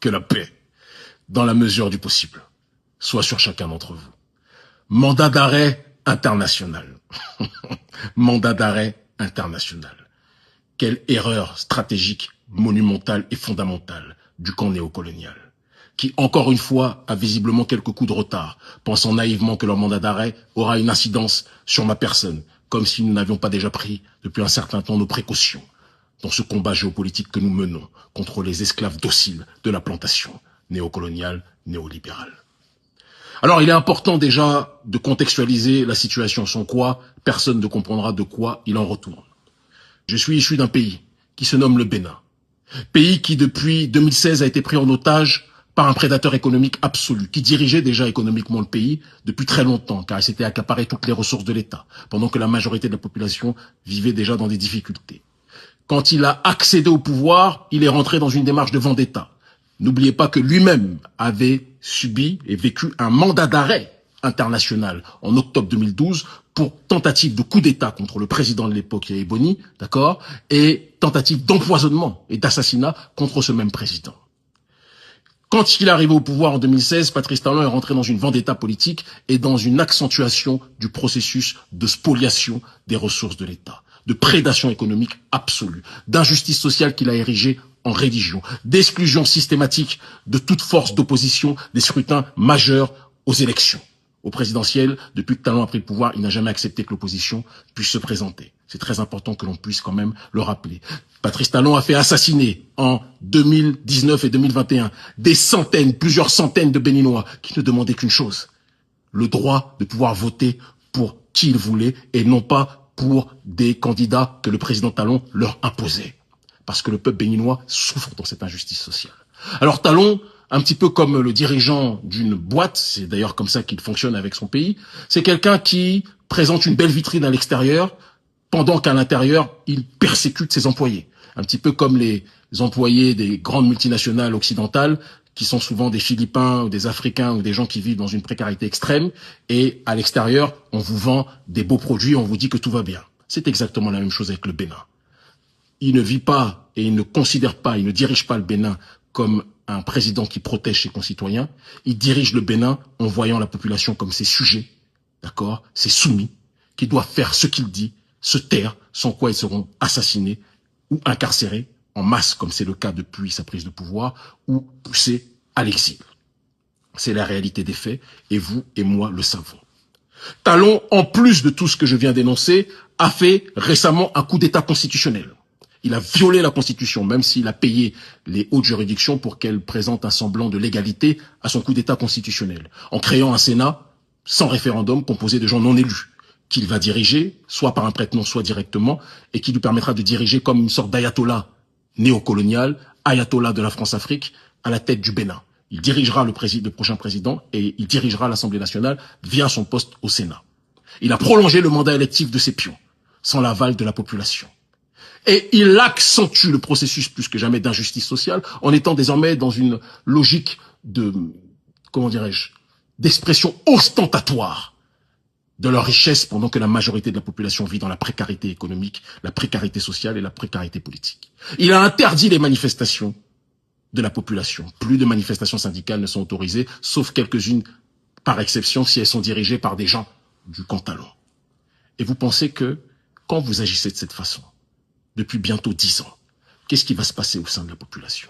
que la paix, dans la mesure du possible, soit sur chacun d'entre vous. Mandat d'arrêt international. Mandat d'arrêt international. Quelle erreur stratégique, monumentale et fondamentale du camp néocolonial, qui, encore une fois, a visiblement quelques coups de retard, pensant naïvement que leur mandat d'arrêt aura une incidence sur ma personne, comme si nous n'avions pas déjà pris, depuis un certain temps, nos précautions dans ce combat géopolitique que nous menons contre les esclaves dociles de la plantation néocoloniale, néolibérale. Alors, il est important déjà de contextualiser la situation, sans quoi personne ne comprendra de quoi il en retourne. Je suis issu d'un pays qui se nomme le Bénin. Pays qui, depuis 2016, a été pris en otage par un prédateur économique absolu, qui dirigeait déjà économiquement le pays depuis très longtemps, car il s'était accaparé toutes les ressources de l'État, pendant que la majorité de la population vivait déjà dans des difficultés. Quand il a accédé au pouvoir, il est rentré dans une démarche de vendetta. N'oubliez pas que lui-même avait subi et vécu un mandat d'arrêt international en octobre 2012 pour tentative de coup d'État contre le président de l'époque, Yahya Boni, d'accord, et tentative d'empoisonnement et d'assassinat contre ce même président. Quand il est arrivé au pouvoir en 2016, Patrice Talon est rentré dans une vendetta politique et dans une accentuation du processus de spoliation des ressources de l'État, de prédation économique absolue, d'injustice sociale qu'il a érigée en religion, d'exclusion systématique de toute force d'opposition des scrutins majeurs aux élections. Au présidentiel, depuis que Talon a pris le pouvoir, il n'a jamais accepté que l'opposition puisse se présenter. C'est très important que l'on puisse quand même le rappeler. Patrice Talon a fait assassiner en 2019 et 2021 des centaines, plusieurs centaines de Béninois qui ne demandaient qu'une chose, le droit de pouvoir voter pour qui ils voulaient et non pas pour des candidats que le président Talon leur imposait. Parce que le peuple béninois souffre dans cette injustice sociale. Alors Talon, un petit peu comme le dirigeant d'une boîte, c'est d'ailleurs comme ça qu'il fonctionne avec son pays, c'est quelqu'un qui présente une belle vitrine à l'extérieur, pendant qu'à l'intérieur, il persécute ses employés. Un petit peu comme les employés des grandes multinationales occidentales, qui sont souvent des Philippins ou des Africains ou des gens qui vivent dans une précarité extrême, et à l'extérieur, on vous vend des beaux produits, on vous dit que tout va bien. C'est exactement la même chose avec le Bénin. Il ne vit pas et il ne considère pas, il ne dirige pas le Bénin comme un président qui protège ses concitoyens. Il dirige le Bénin en voyant la population comme ses sujets, d'accord, ses soumis, qui doivent faire ce qu'il dit, se taire, sans quoi ils seront assassinés ou incarcérés en masse, comme c'est le cas depuis sa prise de pouvoir, ou poussés à l'exil. C'est la réalité des faits, et vous et moi le savons. Talon, en plus de tout ce que je viens d'énoncer, a fait récemment un coup d'État constitutionnel. Il a violé la Constitution, même s'il a payé les hautes juridictions pour qu'elles présentent un semblant de légalité à son coup d'État constitutionnel, en créant un Sénat sans référendum composé de gens non élus, qu'il va diriger, soit par un prête-nom, soit directement, et qui lui permettra de diriger comme une sorte d'ayatollah néocolonial, ayatollah de la France-Afrique, à la tête du Bénin. Il dirigera le prochain président et il dirigera l'Assemblée nationale via son poste au Sénat. Il a prolongé le mandat électif de ses pions, sans l'aval de la population. Et il accentue le processus plus que jamais d'injustice sociale en étant désormais dans une logique de, comment dirais-je, d'expression ostentatoire de leur richesse pendant que la majorité de la population vit dans la précarité économique, la précarité sociale et la précarité politique. Il a interdit les manifestations de la population. Plus de manifestations syndicales ne sont autorisées, sauf quelques-unes par exception si elles sont dirigées par des gens du camp Talon. Et vous pensez que quand vous agissez de cette façon, depuis bientôt 10 ans, qu'est-ce qui va se passer au sein de la population?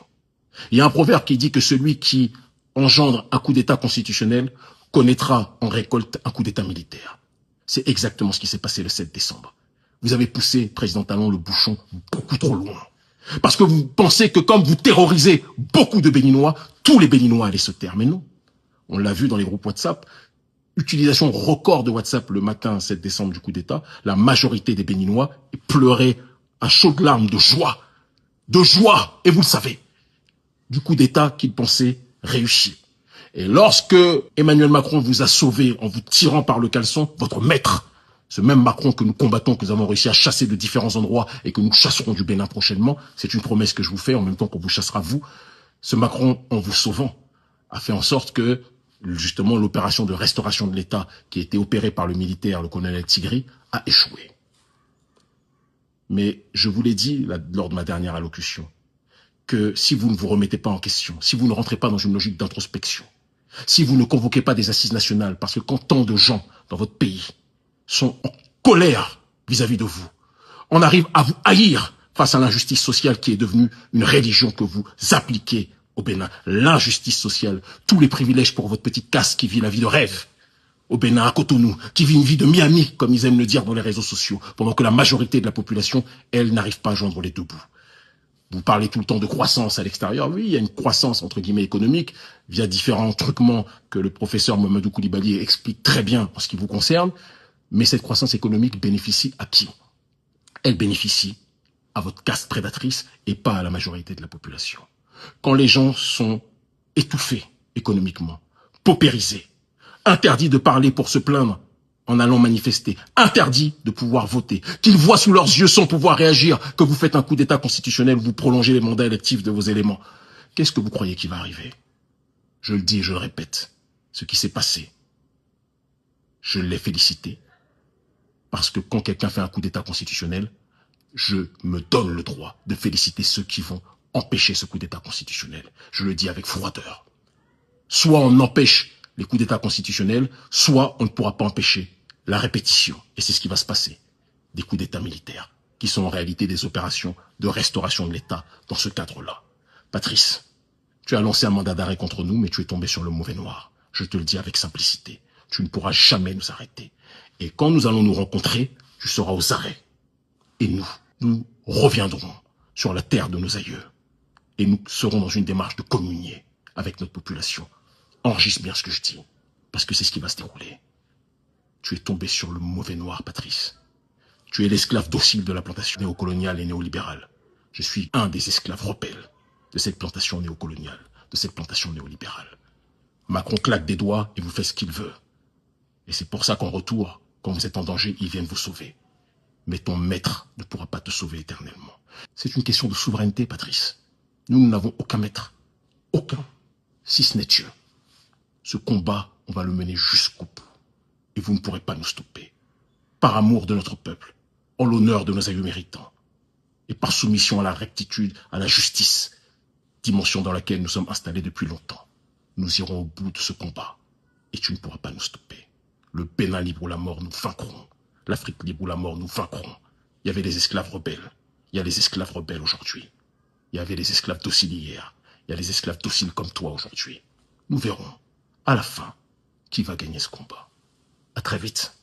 Il y a un proverbe qui dit que celui qui engendre un coup d'État constitutionnel connaîtra en récolte un coup d'État militaire. C'est exactement ce qui s'est passé le 7 décembre. Vous avez poussé, président Talon, le bouchon beaucoup trop loin. Parce que vous pensez que comme vous terrorisez beaucoup de Béninois, tous les Béninois allaient se taire. Mais non. On l'a vu dans les groupes WhatsApp. Utilisation record de WhatsApp le matin 7 décembre du coup d'État. La majorité des Béninois pleuraient à chaudes larmes de joie, et vous le savez, du coup d'État qu'il pensait réussir. Et lorsque Emmanuel Macron vous a sauvé en vous tirant par le caleçon, votre maître, ce même Macron que nous combattons, que nous avons réussi à chasser de différents endroits et que nous chasserons du Bénin prochainement, c'est une promesse que je vous fais en même temps qu'on vous chassera vous, ce Macron, en vous sauvant, a fait en sorte que, justement, l'opération de restauration de l'État qui a été opérée par le militaire, le colonel Tigri, a échoué. Mais je vous l'ai dit lors de ma dernière allocution, que si vous ne vous remettez pas en question, si vous ne rentrez pas dans une logique d'introspection, si vous ne convoquez pas des assises nationales, parce que quand tant de gens dans votre pays sont en colère vis-à-vis de vous, on arrive à vous haïr face à l'injustice sociale qui est devenue une religion que vous appliquez au Bénin. L'injustice sociale, tous les privilèges pour votre petite casse qui vit la vie de rêve au Bénin, à Cotonou, qui vit une vie de Miami, comme ils aiment le dire dans les réseaux sociaux, pendant que la majorité de la population, elle, n'arrive pas à joindre les deux bouts. Vous parlez tout le temps de croissance à l'extérieur. Oui, il y a une croissance, entre guillemets, économique, via différents truquements que le professeur Mamadou Koulibaly explique très bien en ce qui vous concerne. Mais cette croissance économique bénéficie à qui? Elle bénéficie à votre caste prédatrice et pas à la majorité de la population. Quand les gens sont étouffés économiquement, paupérisés, interdits de parler pour se plaindre en allant manifester, interdits de pouvoir voter, qu'ils voient sous leurs yeux sans pouvoir réagir que vous faites un coup d'état constitutionnel, vous prolongez les mandats électifs de vos éléments. Qu'est-ce que vous croyez qui va arriver? Je le dis et je le répète, ce qui s'est passé, je l'ai félicité, parce que quand quelqu'un fait un coup d'état constitutionnel, je me donne le droit de féliciter ceux qui vont empêcher ce coup d'état constitutionnel. Je le dis avec froideur. Soit on empêche les coups d'état constitutionnels, soit on ne pourra pas empêcher la répétition. Et c'est ce qui va se passer. Des coups d'état militaires, qui sont en réalité des opérations de restauration de l'État dans ce cadre-là. Patrice, tu as lancé un mandat d'arrêt contre nous, mais tu es tombé sur le mauvais noir. Je te le dis avec simplicité. Tu ne pourras jamais nous arrêter. Et quand nous allons nous rencontrer, tu seras aux arrêts. Et nous reviendrons sur la terre de nos aïeux. Et nous serons dans une démarche de communier avec notre population. Enregistre bien ce que je dis, parce que c'est ce qui va se dérouler. Tu es tombé sur le mauvais noir, Patrice. Tu es l'esclave docile de la plantation néocoloniale et néolibérale. Je suis un des esclaves rebelles de cette plantation néocoloniale, de cette plantation néolibérale. Macron claque des doigts et vous fait ce qu'il veut. Et c'est pour ça qu'en retour, quand vous êtes en danger, ils viennent vous sauver. Mais ton maître ne pourra pas te sauver éternellement. C'est une question de souveraineté, Patrice. Nous n'avons aucun maître. Aucun. Si ce n'est Dieu. Ce combat, on va le mener jusqu'au bout. Et vous ne pourrez pas nous stopper. Par amour de notre peuple, en l'honneur de nos aïeux méritants, et par soumission à la rectitude, à la justice, dimension dans laquelle nous sommes installés depuis longtemps. Nous irons au bout de ce combat. Et tu ne pourras pas nous stopper. Le Bénin libre ou la mort, nous vaincrons. L'Afrique libre ou la mort, nous vaincrons. Il y avait des esclaves rebelles. Il y a les esclaves rebelles aujourd'hui. Il y avait les esclaves dociles hier. Il y a les esclaves dociles comme toi aujourd'hui. Nous verrons, à la fin, qui va gagner ce combat. À très vite.